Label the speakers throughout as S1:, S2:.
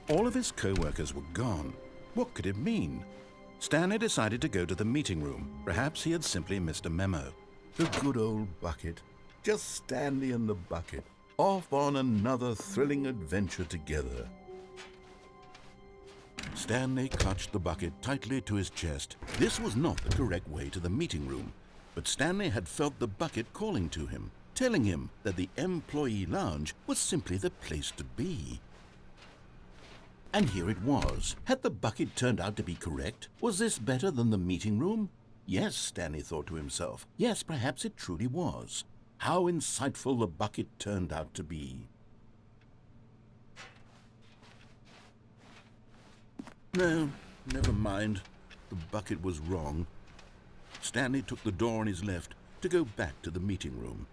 S1: All of his co-workers were gone. What could it mean? Stanley decided to go to the meeting room. Perhaps he had simply missed a memo.
S2: The good old bucket. Just Stanley and the bucket, off on another thrilling adventure together.
S1: Stanley clutched the bucket tightly to his chest. This was not the correct way to the meeting room, but Stanley had felt the bucket calling to him, telling him that the employee lounge was simply the place to be. And here it was. Had the bucket turned out to be correct? Was this better than the meeting room? Yes, Stanley thought to himself. Yes, perhaps it truly was. How insightful the bucket turned out to be. No, never mind. The bucket was wrong. Stanley took the door on his left to go back to the meeting room.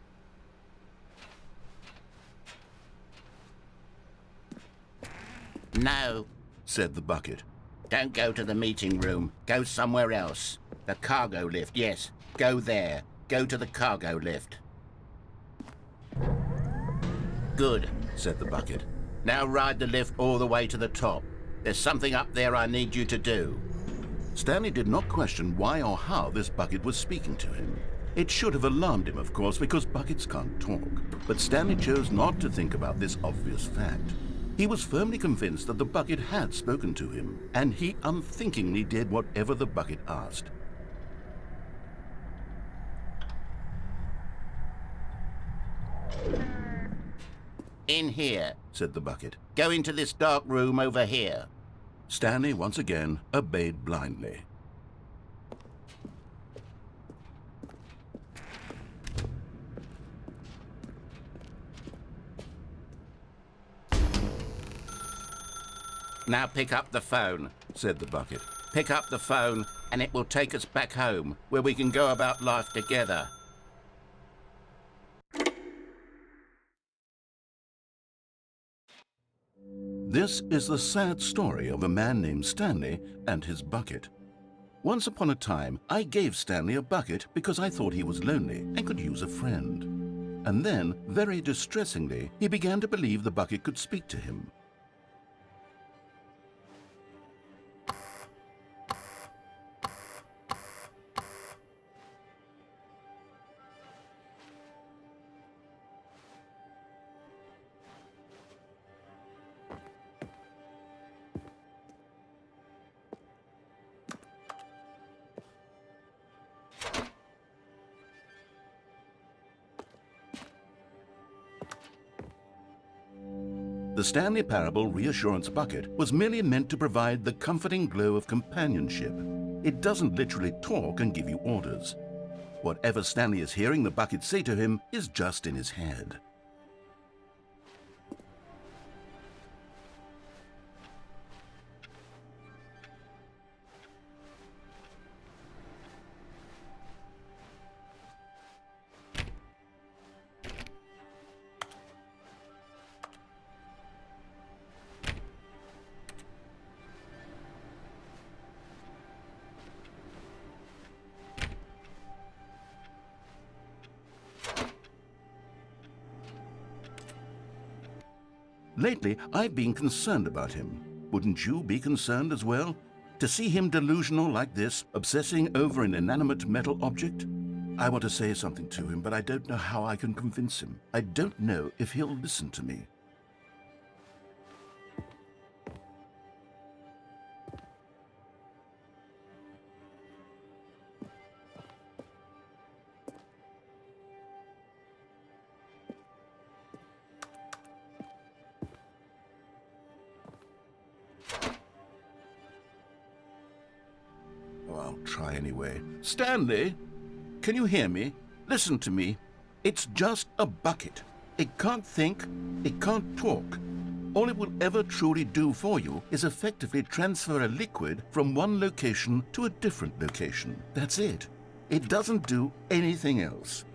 S3: No,
S1: Said the bucket.
S3: don't go to the meeting room. Go somewhere else. The cargo lift, yes. Go there. Go to the cargo lift. Good,
S1: Said the bucket.
S3: now ride the lift all the way to the top. There's something up there I need you to do.
S1: Stanley did not question why or how this bucket was speaking to him. It should have alarmed him, of course, because buckets can't talk. But Stanley chose not to think about this obvious fact. He was firmly convinced that the bucket had spoken to him, and he unthinkingly did whatever the bucket asked.
S3: In here.
S1: Said the bucket.
S3: Go into this dark room over here.
S1: Stanley once again obeyed blindly.
S3: Now pick up the phone.
S1: Said the bucket.
S3: Pick up the phone and it will take us back home, where we can go about life together.
S1: This is the sad story of a man named Stanley and his bucket. Once upon a time, I gave Stanley a bucket because I thought he was lonely and could use a friend. And then, very distressingly, he began to believe the bucket could speak to him. The Stanley Parable reassurance bucket was merely meant to provide the comforting glow of companionship. It doesn't literally talk and give you orders. Whatever Stanley is hearing the bucket say to him is just in his head. Lately, I've been concerned about him. Wouldn't you be concerned as well? To see him delusional like this, obsessing over an inanimate metal object? I want to say something to him, but I don't know how I can convince him. I don't know if he'll listen to me. I'll try anyway. Stanley, can you hear me? Listen to me. It's just a bucket. It can't think, it can't talk. All it will ever truly do for you is effectively transfer a liquid from one location to a different location. That's it. It doesn't do anything else.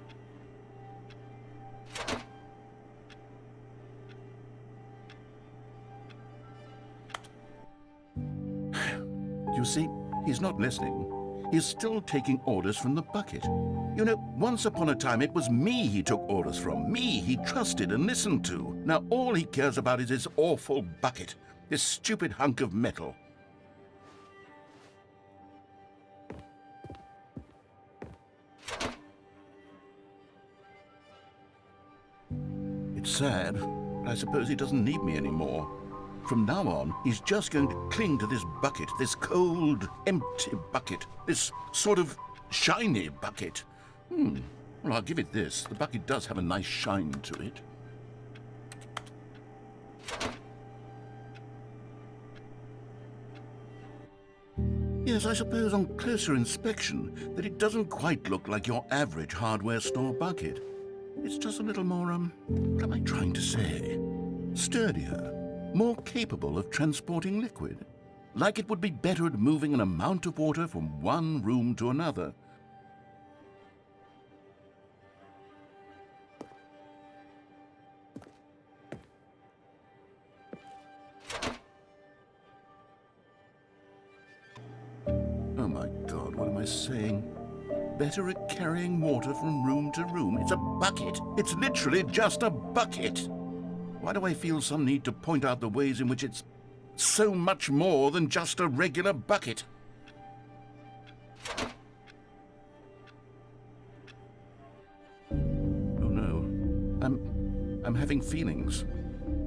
S1: You see, he's not listening. is still taking orders from the bucket. You know, once upon a time it was me he took orders from, me he trusted and listened to. Now all he cares about is his awful bucket, this stupid hunk of metal. It's sad, but I suppose he doesn't need me anymore. From now on, he's just going to cling to this bucket, this cold, empty bucket, this sort of shiny bucket. Well, I'll give it this. The bucket does have a nice shine to it. Yes, I suppose on closer inspection that it doesn't quite look like your average hardware store bucket. It's just a little more, what am I trying to say? Sturdier, more capable of transporting liquid. Like it would be better at moving an amount of water from one room to another. Oh my God, what am I saying? Better at carrying water from room to room. It's a bucket. It's literally just a bucket. Why do I feel some need to point out the ways in which it's so much more than just a regular bucket? Oh no, I'm having feelings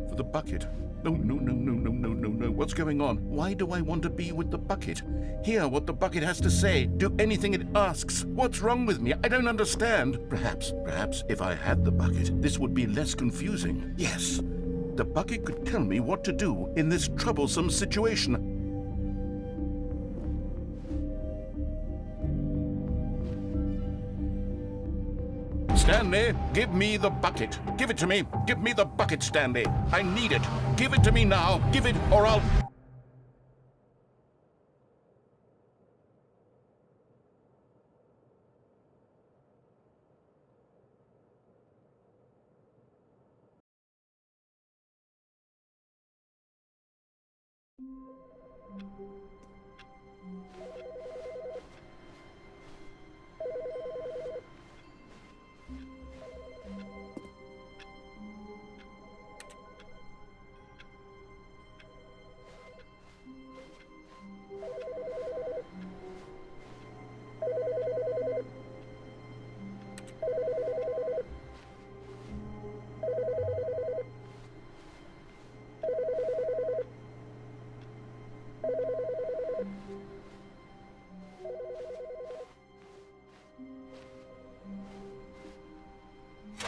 S1: for the bucket. No, what's going on? Why do I want to be with the bucket? Hear what the bucket has to say. Do anything it asks. What's wrong with me? I don't understand. Perhaps if I had the bucket, this would be less confusing. Yes, the bucket could tell me what to do in this troublesome situation. Stanley, give me the bucket. Give it to me. Give me the bucket, Stanley. I need it. Give it to me now. Give it or I'll...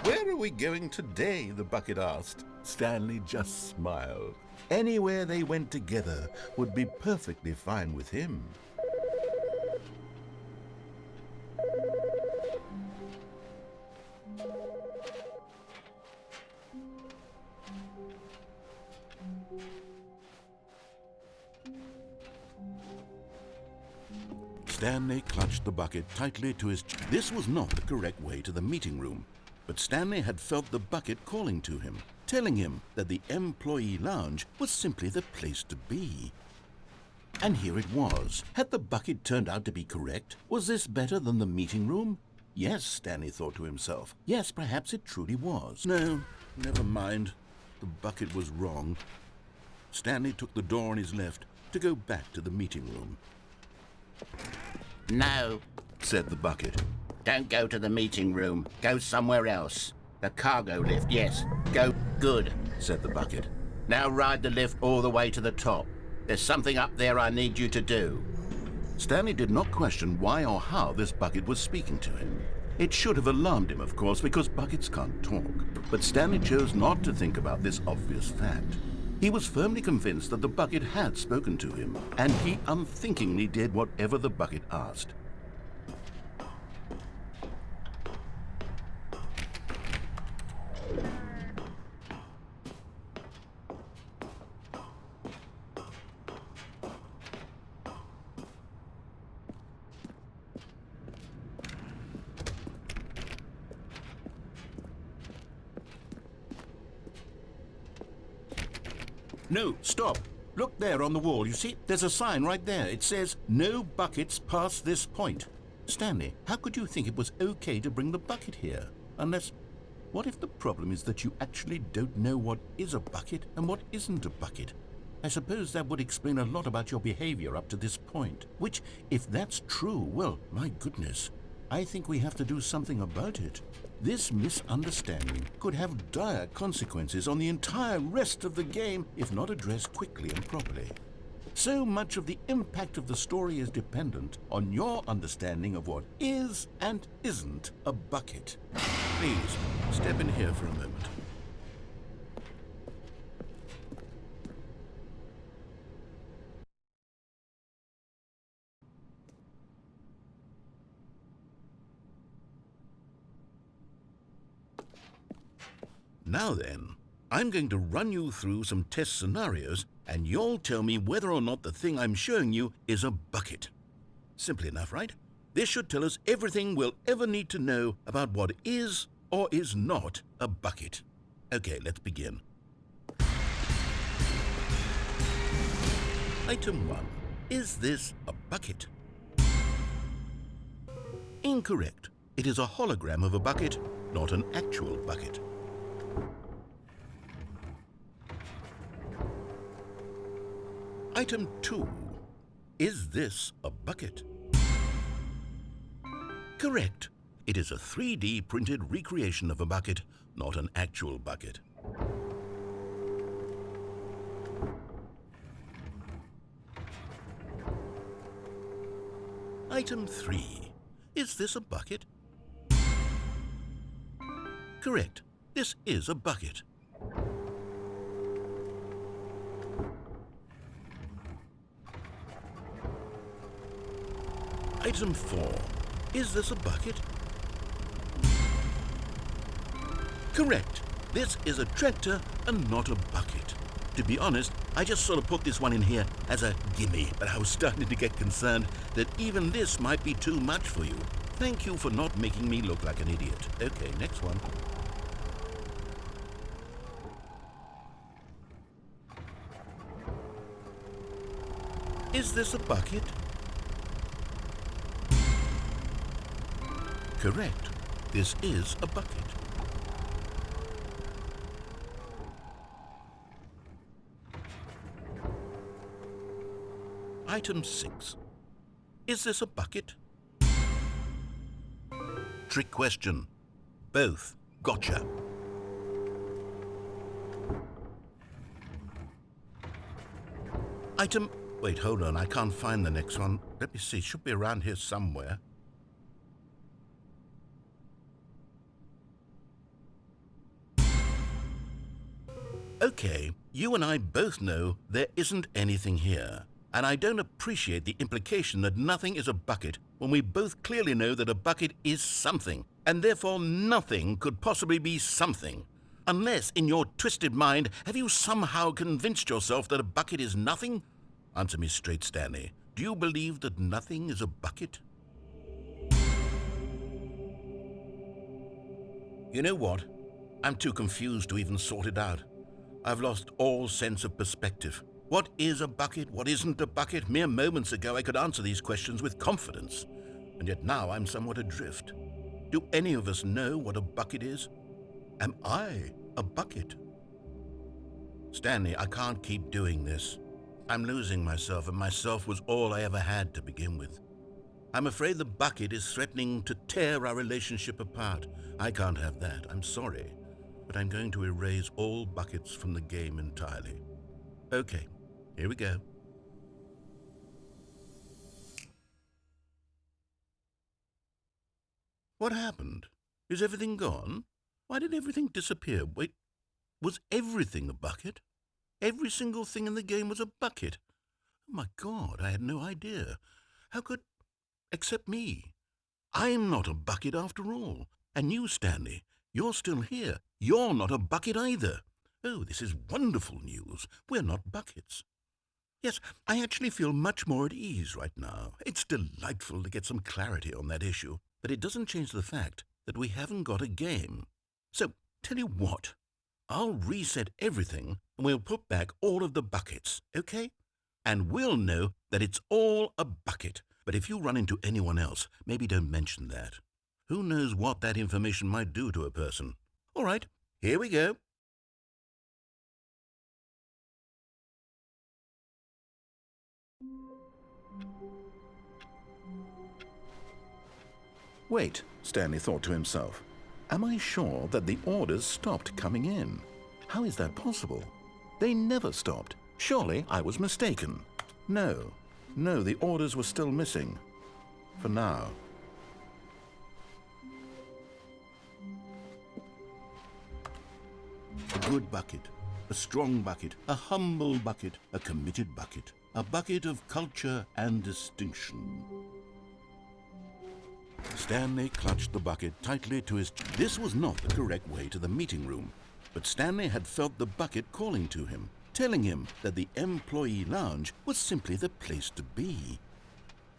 S2: Where are we going today? The bucket asked. Stanley just smiled. Anywhere they went together would be perfectly fine with him.
S1: Stanley clutched the bucket tightly to his chest. This was not the correct way to the meeting room, but Stanley had felt the bucket calling to him, telling him that the employee lounge was simply the place to be. And here it was. Had the bucket turned out to be correct? Was this better than the meeting room? Yes, Stanley thought to himself. Yes, perhaps it truly was. No, never mind. The bucket was wrong. Stanley took the door on his left to go back to the meeting room.
S3: No,
S1: Said the bucket.
S3: don't go to the meeting room. Go somewhere else. The cargo lift, yes. Go. Good.
S1: Said the bucket.
S3: Now ride the lift all the way to the top. There's something up there I need you to do.
S1: Stanley did not question why or how this bucket was speaking to him. It should have alarmed him, of course, because buckets can't talk. But Stanley chose not to think about this obvious fact. He was firmly convinced that the bucket had spoken to him, and he unthinkingly did whatever the bucket asked. No, stop! Look there on the wall, you see? There's a sign right there. It says, "No buckets past this point." Stanley, how could you think it was okay to bring the bucket here? Unless, what if the problem is that you actually don't know what is a bucket and what isn't a bucket? I suppose that would explain a lot about your behavior up to this point. Which, if that's true, well, my goodness, I think we have to do something about it. This misunderstanding could have dire consequences on the entire rest of the game if not addressed quickly and properly. So much of the impact of the story is dependent on your understanding of what is and isn't a bucket. Please, step in here for a moment. Now then, I'm going to run you through some test scenarios, and you'll tell me whether or not the thing I'm showing you is a bucket. Simple enough, right? This should tell us everything we'll ever need to know about what is or is not a bucket. Okay, let's begin. Item 1. Is this a bucket? Incorrect. It is a hologram of a bucket, not an actual bucket. Item 2. Is this a bucket? Correct. It is a 3D printed recreation of a bucket, not an actual bucket. Item 3. Is this a bucket? Correct. This is a bucket. Item 4. Is this a bucket? Correct. This is a tractor and not a bucket. To be honest, I just sort of put this one in here as a gimme, but I was starting to get concerned that even this might be too much for you. Thank you for not making me look like an idiot. Okay, next one. Is this a bucket? Correct. This is a bucket. Item 6. Is this a bucket? Trick question. Both. Gotcha. Item... Wait, hold on. I can't find the next one. Let me see. Should be around here somewhere. Okay, you and I both know there isn't anything here. And I don't appreciate the implication that nothing is a bucket when we both clearly know that a bucket is something, and therefore nothing could possibly be something. Unless, in your twisted mind, have you somehow convinced yourself that a bucket is nothing? Answer me straight, Stanley. Do you believe that nothing is a bucket? You know what? I'm too confused to even sort it out. I've lost all sense of perspective. What is a bucket? What isn't a bucket? Mere moments ago I could answer these questions with confidence, and yet now I'm somewhat adrift. Do any of us know what a bucket is? Am I a bucket? Stanley, I can't keep doing this. I'm losing myself, and myself was all I ever had to begin with. I'm afraid the bucket is threatening to tear our relationship apart. I can't have that. I'm sorry. But I'm going to erase all buckets from the game entirely. Okay, here we go. What happened? Is everything gone? Why did everything disappear? Wait, was everything a bucket? Every single thing in the game was a bucket. Oh my God, I had no idea. How could... except me. I'm not a bucket after all. And you, Stanley, you're still here. You're not a bucket either. Oh, this is wonderful news. We're not buckets. Yes, I actually feel much more at ease right now. It's delightful to get some clarity on that issue, but it doesn't change the fact that we haven't got a game. So, tell you what, I'll reset everything and we'll put back all of the buckets, okay? And we'll know that it's all a bucket. But if you run into anyone else, maybe don't mention that. Who knows what that information might do to a person? All right, here we go.
S2: Wait, Stanley thought to himself. Am I sure that the orders stopped coming in? How is that possible? They never stopped. Surely I was mistaken. No, the orders were still missing. For now.
S1: A good bucket, a strong bucket, a humble bucket, a committed bucket, a bucket of culture and distinction. Stanley clutched the bucket tightly to his chest. This was not the correct way to the meeting room, but Stanley had felt the bucket calling to him, telling him that the employee lounge was simply the place to be.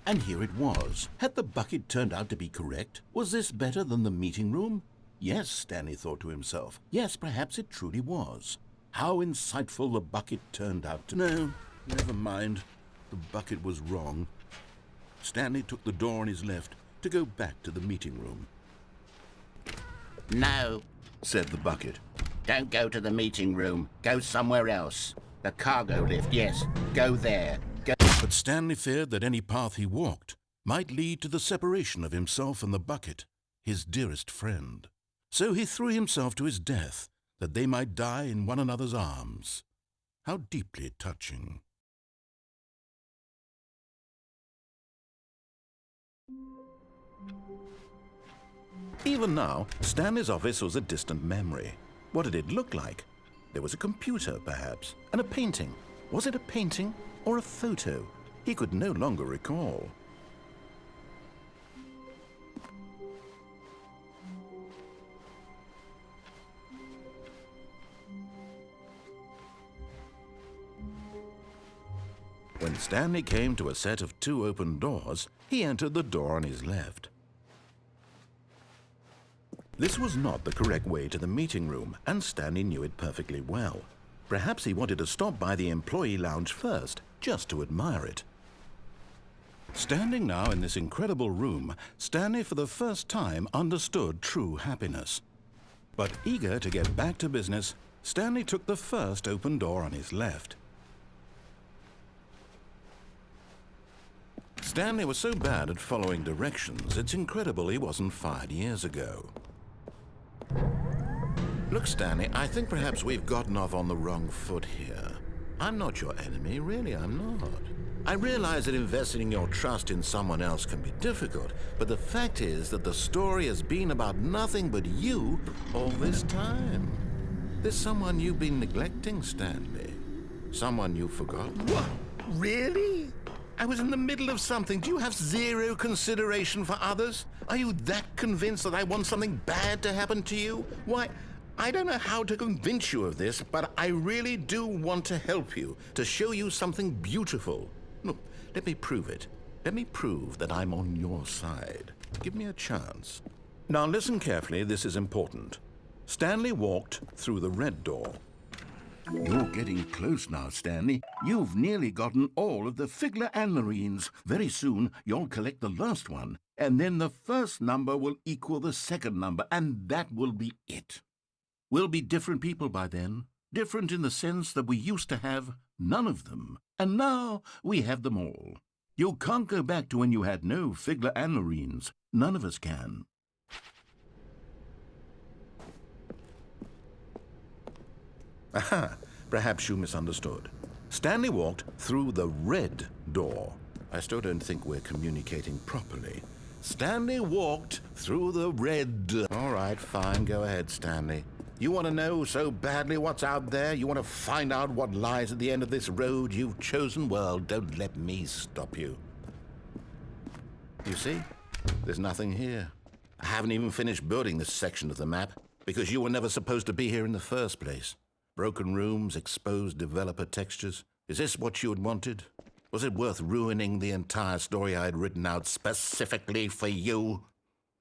S1: And here it was. Had the bucket turned out to be correct? Was this better than the meeting room? Yes, Stanley thought to himself. Yes, perhaps it truly was. How insightful the bucket turned out to... No, never mind. The bucket was wrong. Stanley took the door on his left to go back to the meeting room.
S3: No,
S2: said the bucket.
S3: don't go to the meeting room. Go somewhere else. The cargo lift, yes. Go there. Go.
S1: But Stanley feared that any path he walked might lead to the separation of himself and the bucket, his dearest friend. So he threw himself to his death, that they might die in one another's arms. How deeply touching.
S2: Even now, Stanley's office was a distant memory. What did it look like? There was a computer, perhaps, and a painting. Was it a painting or a photo? He could no longer recall. When Stanley came to a set of 2 open doors, he entered the door on his left. This was not the correct way to the meeting room, and Stanley knew it perfectly well. Perhaps he wanted to stop by the employee lounge first, just to admire it.
S1: Standing now in this incredible room, Stanley for the first time understood true happiness. But eager to get back to business, Stanley took the first open door on his left. Stanley was so bad at following directions, it's incredible he wasn't fired years ago.
S2: Look, Stanley, I think perhaps we've gotten off on the wrong foot here. I'm not your enemy, really, I'm not. I realize that investing your trust in someone else can be difficult, but the fact is that the story has been about nothing but you all this time. There's someone you've been neglecting, Stanley. Someone you've forgotten.
S3: What? Really? I was in the middle of something. Do you have zero consideration for others? Are you that convinced that I want something bad to happen to you? Why, I don't know how to convince you of this, but I really do want to help you, to show you something beautiful. Look, let me prove it. Let me prove that I'm on your side. Give me a chance.
S2: Now listen carefully, this is important. Stanley walked through the red door.
S1: You're getting close now, Stanley. You've nearly gotten all of the Figler and Marines. Very soon, you'll collect the last one, and then the first number will equal the second number, and that will be it. We'll be different people by then. Different in the sense that we used to have none of them, and now we have them all. You can't go back to when you had no Figler and Marines. None of us can.
S2: Aha, perhaps you misunderstood. Stanley walked through the red door. I still don't think we're communicating properly. Stanley walked through the red... All right, fine, go ahead, Stanley. You want to know so badly what's out there? You want to find out what lies at the end of this road you've chosen? Well, don't let me stop you. You see, there's nothing here. I haven't even finished building this section of the map because you were never supposed to be here in the first place. Broken rooms, exposed developer textures. Is this what you had wanted? Was it worth ruining the entire story I had written out specifically for you?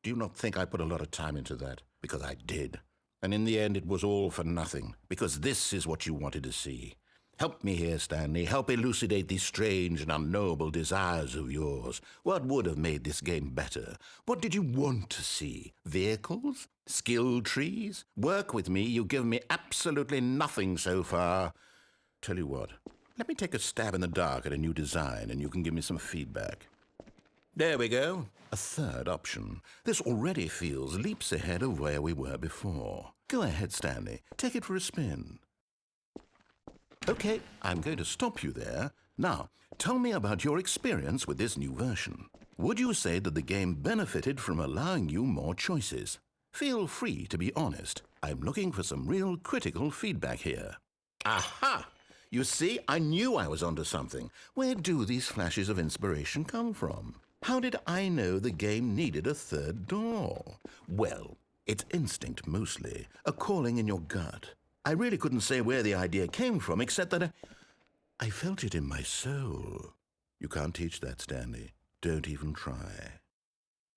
S2: Do you not think I put a lot of time into that? Because I did.
S3: And in the end, it was all for nothing, because this is what you wanted to see. Help me here, Stanley. Help elucidate these strange and unknowable desires of yours. What would have made this game better? What did you want to see? Vehicles? Skill trees? Work with me. You've given me absolutely nothing so far. Tell you what, let me take a stab in the dark at a new design, and you can give me some feedback. There we go. A third option. This already feels leaps ahead of where we were before. Go ahead, Stanley. Take it for a spin. Okay, I'm going to stop you there. Now, tell me about your experience with this new version. Would you say that the game benefited from allowing you more choices? Feel free to be honest. I'm looking for some real critical feedback here. Aha! You see, I knew I was onto something. Where do these flashes of inspiration come from? How did I know the game needed a third door? Well, it's instinct mostly, a calling in your gut. I really couldn't say where the idea came from, except that I felt it in my soul. You can't teach that, Stanley. Don't even try.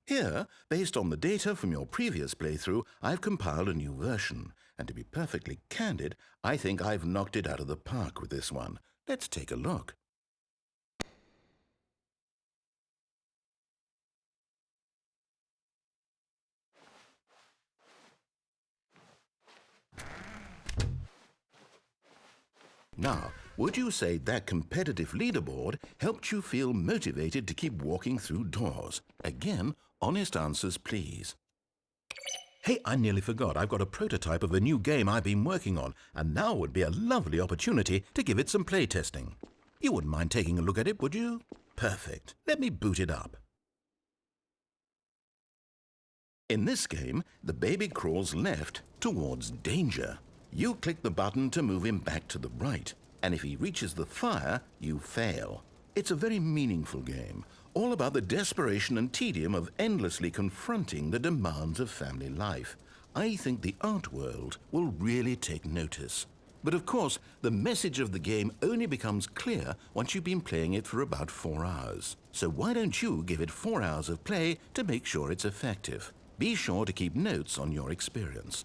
S3: Here, based on the data from your previous playthrough, I've compiled a new version. And to be perfectly candid, I think I've knocked it out of the park with this one. Let's take a look. Now, would you say that competitive leaderboard helped you feel motivated to keep walking through doors? Again, honest answers, please. Hey, I nearly forgot. I've got a prototype of a new game I've been working on, and now would be a lovely opportunity to give it some playtesting. You wouldn't mind taking a look at it, would you? Perfect. Let me boot it up. In this game, the baby crawls left towards danger. You click the button to move him back to the right, and if he reaches the fire, you fail. It's a very meaningful game, all about the desperation and tedium of endlessly confronting the demands of family life. I think the art world will really take notice. But of course, the message of the game only becomes clear once you've been playing it for about 4 hours. So why don't you give it 4 hours of play to make sure it's effective? Be sure to keep notes on your experience.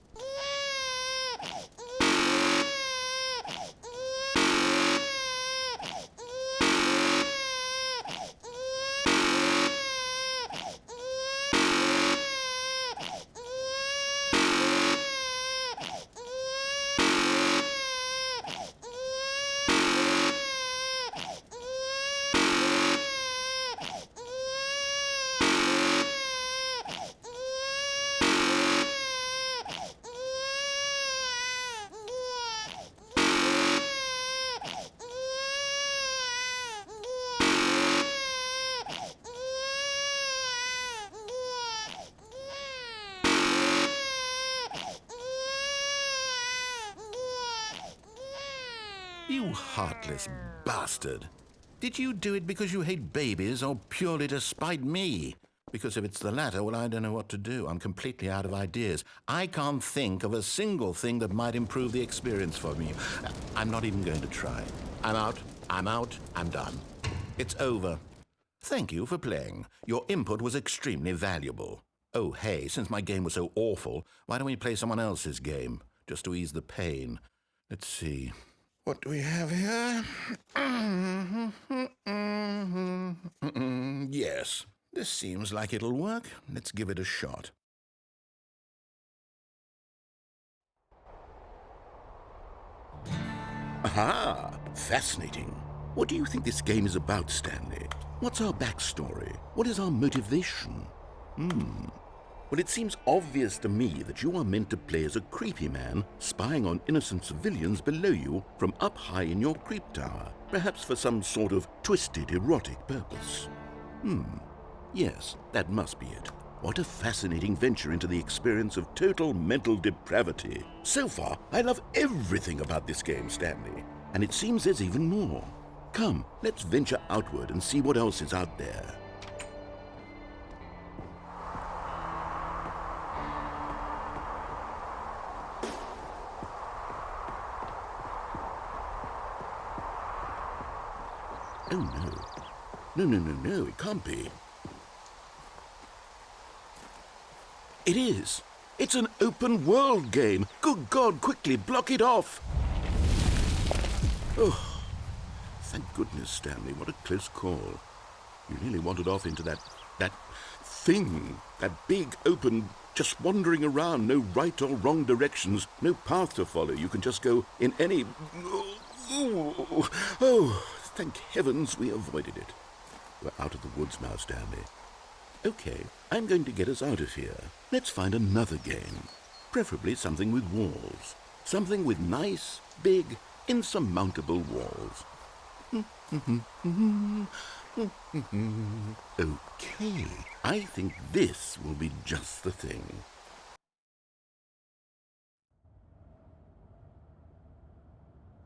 S3: You heartless bastard. Did you do it because you hate babies or purely to spite me? Because if it's the latter, well, I don't know what to do. I'm completely out of ideas. I can't think of a single thing that might improve the experience for me. I'm not even going to try. I'm out, I'm done. It's over. Thank you for playing. Your input was extremely valuable. Oh, hey, since my game was so awful, why don't we play someone else's game, just to ease the pain? Let's see. What do we have here? Yes, this seems like it'll work. Let's give it a shot. Aha! Fascinating. What do you think this game is about, Stanley? What's our backstory? What is our motivation? Well, it seems obvious to me that you are meant to play as a creepy man spying on innocent civilians below you from up high in your creep tower, perhaps for some sort of twisted erotic purpose. Yes, that must be it. What a fascinating venture into the experience of total mental depravity. So far, I love everything about this game, Stanley, and it seems there's even more. Come, let's venture outward and see what else is out there. Oh, no. No, it can't be. It is.
S1: It's an open world game. Good God, quickly, block it off. Oh, thank goodness, Stanley. What a close call. You nearly wandered off into that thing. That big, open, just wandering around. No right or wrong directions. No path to follow. You can just go in any... Oh, thank heavens we avoided it. We're out of the woods now, Stanley. Okay, I'm going to get us out of here. Let's find another game. Preferably something with walls. Something with nice, big, insurmountable walls. Okay, I think this will be just the thing.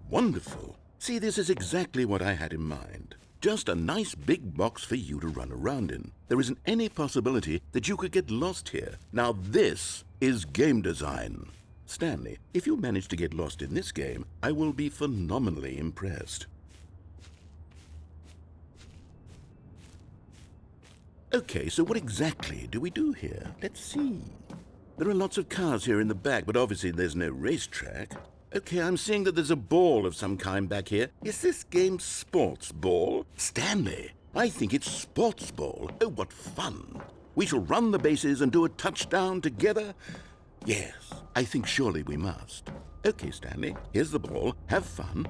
S1: Wonderful. See, this is exactly what I had in mind. Just a nice big box for you to run around in. There isn't any possibility that you could get lost here. Now this is game design. Stanley, if you manage to get lost in this game, I will be phenomenally impressed. Okay, so what exactly do we do here? Let's see. There are lots of cars here in the back, but obviously there's no racetrack. Okay, I'm seeing that there's a ball of some kind back here. Is this game sports ball? Stanley, I think it's sports ball. Oh, what fun. We shall run the bases and do a touchdown together. Yes, I think surely we must. Okay, Stanley, here's the ball. Have fun.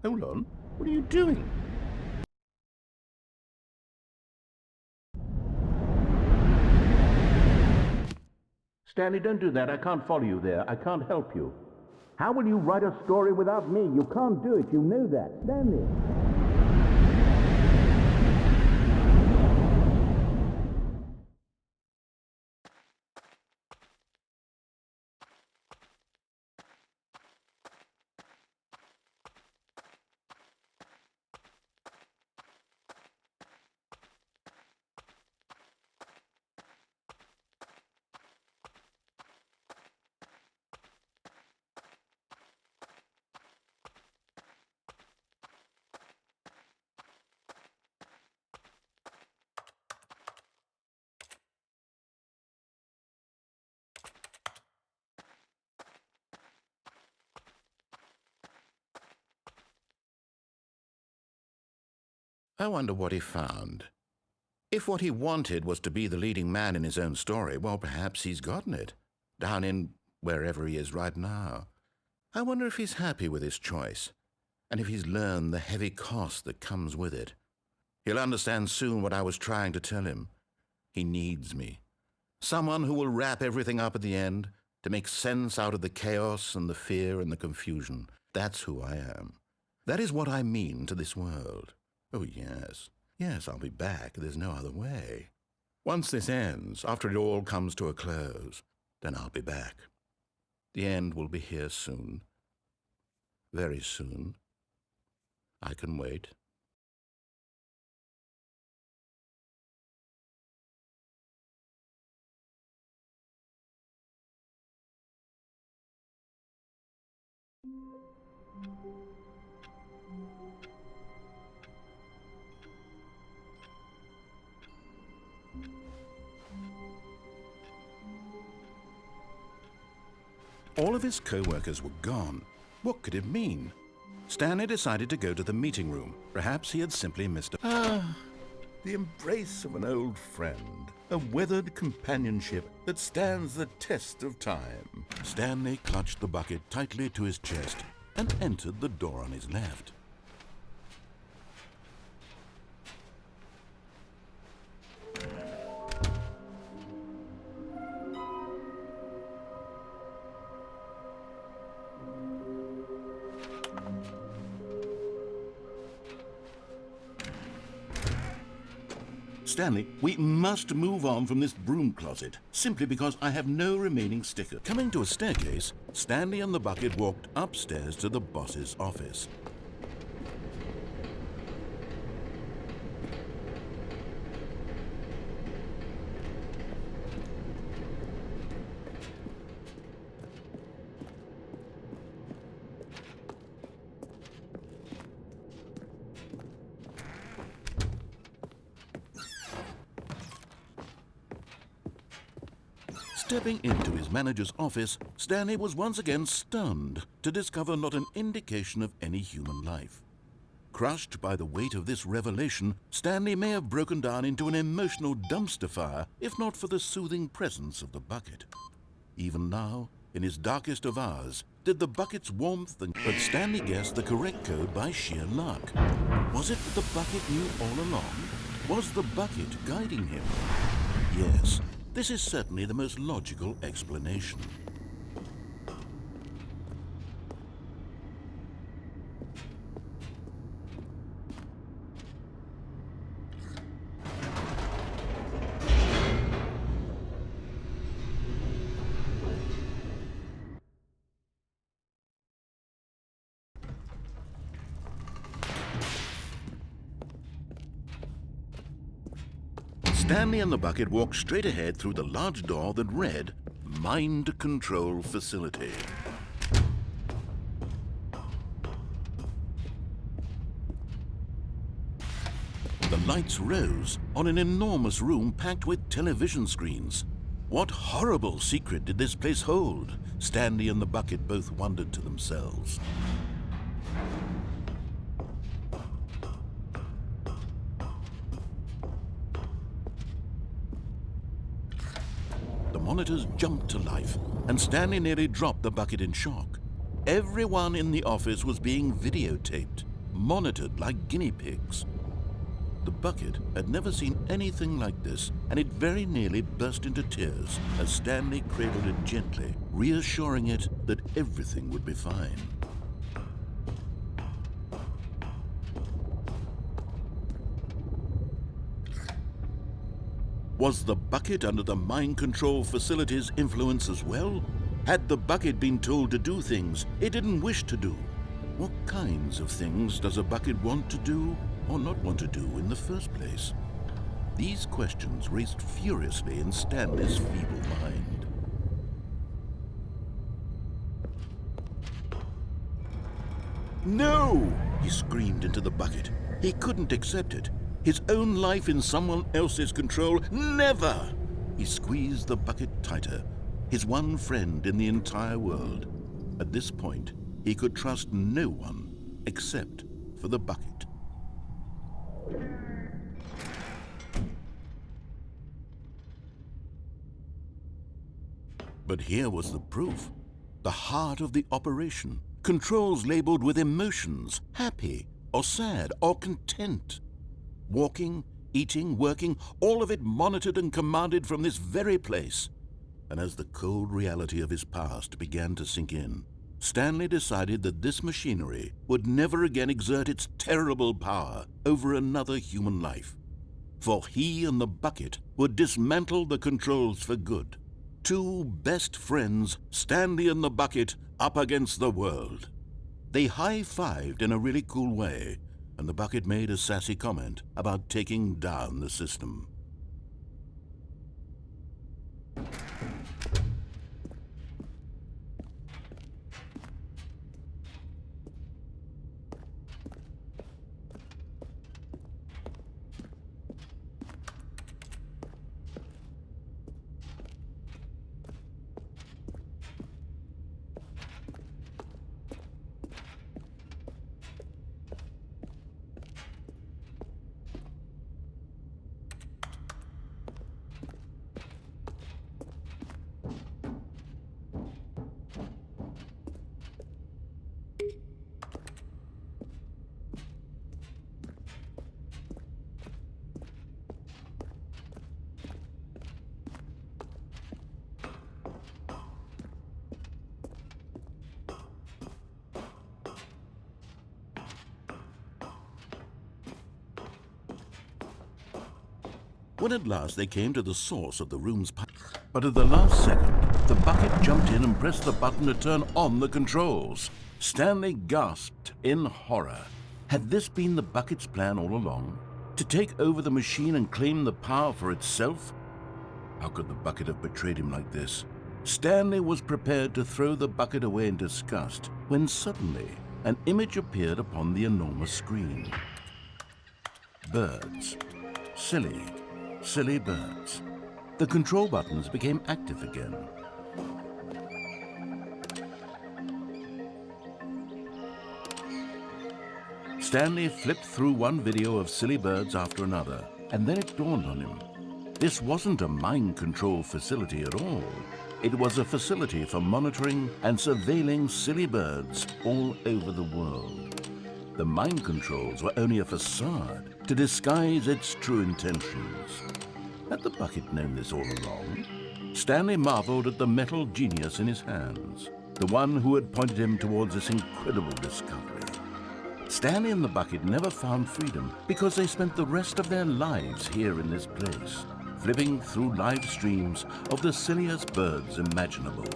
S1: Hold on. What are you doing? Stanley, don't do that. I can't follow you there. I can't help you. How will you write a story without me? You can't do it. You know that. Stanley. I wonder what he found. If what he wanted was to be the leading man in his own story, well, perhaps he's gotten it, down in wherever he is right now. I wonder if he's happy with his choice, and if he's learned the heavy cost that comes with it. He'll understand soon what I was trying to tell him. He needs me. Someone who will wrap everything up at the end, to make sense out of the chaos and the fear and the confusion. That's who I am. That is what I mean to this world. Oh, yes. Yes, I'll be back. There's no other way. Once this ends, after it all comes to a close, then I'll be back. The end will be here soon. Very soon. I can wait. All of his co-workers were gone. What could it mean? Stanley decided to go to the meeting room. Perhaps he had simply missed a... the embrace of an old friend. A weathered companionship that stands the test of time. Stanley clutched the bucket tightly to his chest and entered the door on his left. Stanley, we must move on from this broom closet, simply because I have no remaining stickers. Coming to a staircase, Stanley and the bucket walked upstairs to the boss's office. Stepping into his manager's office, Stanley was once again stunned to discover not an indication of any human life. Crushed by the weight of this revelation, Stanley may have broken down into an emotional dumpster fire if not for the soothing presence of the bucket. Even now, in his darkest of hours, did the bucket's warmth but Stanley guessed the correct code by sheer luck. Was it that the bucket knew all along? Was the bucket guiding him? Yes, this is certainly the most logical explanation. Stanley and the bucket walked straight ahead through the large door that read, Mind Control Facility. The lights rose on an enormous room packed with television screens. What horrible secret did this place hold? Stanley and the bucket both wondered to themselves. The monitors jumped to life, and Stanley nearly dropped the bucket in shock. Everyone in the office was being videotaped, monitored like guinea pigs. The bucket had never seen anything like this, and it very nearly burst into tears as Stanley cradled it gently, reassuring it that everything would be fine. Was the bucket under the mind control facility's influence as well? Had the bucket been told to do things it didn't wish to do? What kinds of things does a bucket want to do or not want to do in the first place? These questions raced furiously in Stanley's feeble mind. No! He screamed into the bucket. He couldn't accept it. His own life in someone else's control, never! He squeezed the bucket tighter, his one friend in the entire world. At this point, he could trust no one except for the bucket. But here was the proof. The heart of the operation. Controls labeled with emotions, happy or sad or content. Walking, eating, working, all of it monitored and commanded from this very place. And as the cold reality of his past began to sink in, Stanley decided that this machinery would never again exert its terrible power over another human life. For he and the bucket would dismantle the controls for good. Two best friends, Stanley and the bucket, up against the world. They high-fived in a really cool way, and the bucket made a sassy comment about taking down the system. When at last they came to the source of the room's power, but at the last second, the bucket jumped in and pressed the button to turn on the controls. Stanley gasped in horror. Had this been the bucket's plan all along? To take over the machine and claim the power for itself? How could the bucket have betrayed him like this? Stanley was prepared to throw the bucket away in disgust when suddenly an image appeared upon the enormous screen. Birds. Silly birds. The control buttons became active again. Stanley flipped through one video of silly birds after another, and then it dawned on him. This wasn't a mind control facility at all. It was a facility for monitoring and surveilling silly birds all over the world. The mind controls were only a facade to disguise its true intentions. Had the bucket known this all along? Stanley marveled at the metal genius in his hands, the one who had pointed him towards this incredible discovery. Stanley and the bucket never found freedom because they spent the rest of their lives here in this place, flipping through live streams of the silliest birds imaginable.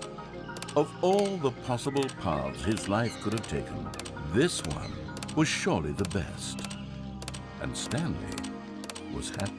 S1: Of all the possible paths his life could have taken, this one was surely the best. And Stanley was happy.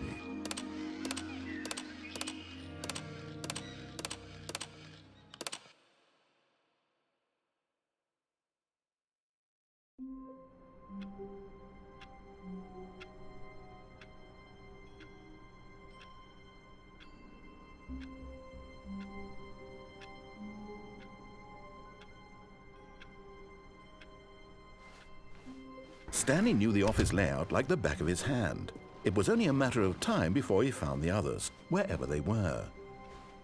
S2: Stanley knew the office layout like the back of his hand. It was only a matter of time before he found the others, wherever they were.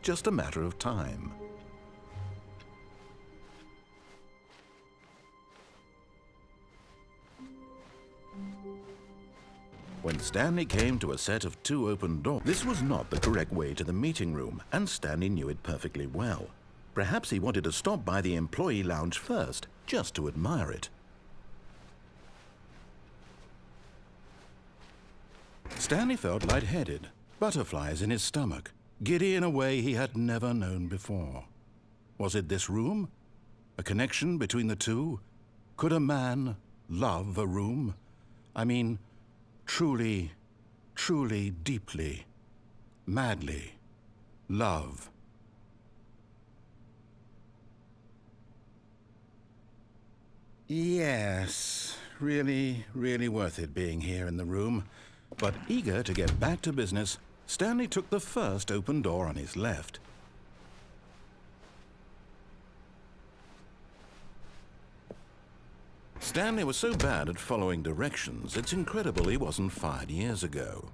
S2: Just a matter of time. When Stanley came to a set of 2 open doors, this was not the correct way to the meeting room, and Stanley knew it perfectly well. Perhaps he wanted to stop by the employee lounge first, just to admire it. Stanley felt lightheaded, butterflies in his stomach, giddy in a way he had never known before. Was it this room? A connection between the two? Could a man love a room? I mean, truly, truly, deeply, madly love. Yes, really, really worth it being here in the room. But eager to get back to business, Stanley took the first open door on his left. Stanley was so bad at following directions, it's incredible he wasn't fired years ago.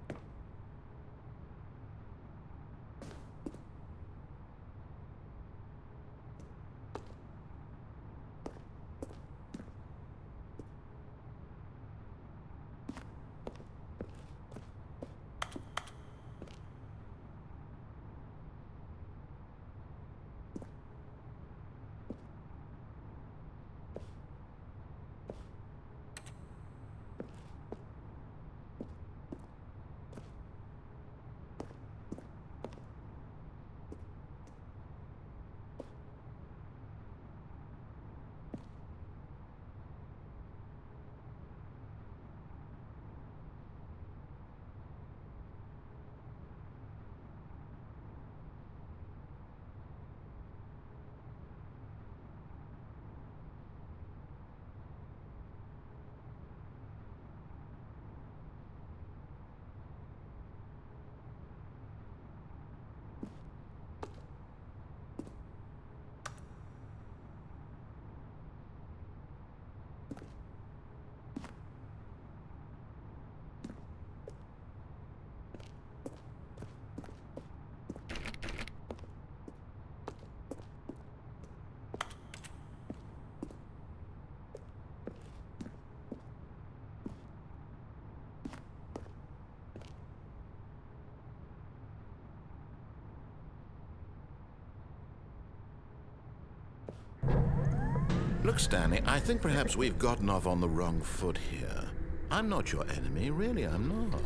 S2: Look, Stanley, I think perhaps we've gotten off on the wrong foot here. I'm not your enemy, really, I'm not.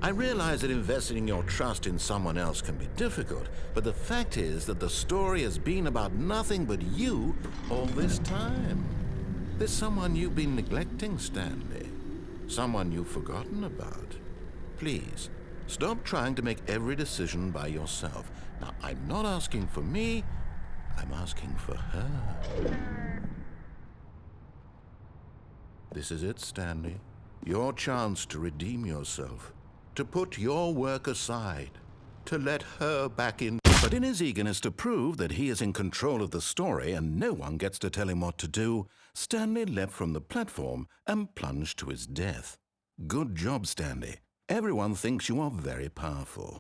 S2: I realize that investing your trust in someone else can be difficult, but the fact is that the story has been about nothing but you all this time. There's someone you've been neglecting, Stanley. Someone you've forgotten about. Please, stop trying to make every decision by yourself. Now, I'm not asking for me, I'm asking for her. This is it, Stanley. Your chance to redeem yourself, to put your work aside,
S3: to let her back in.
S2: But in his eagerness to prove that he is in control of the story and no one gets to tell him what to do, Stanley leapt from the platform and plunged to his death. Good job, Stanley. Everyone thinks you are very powerful.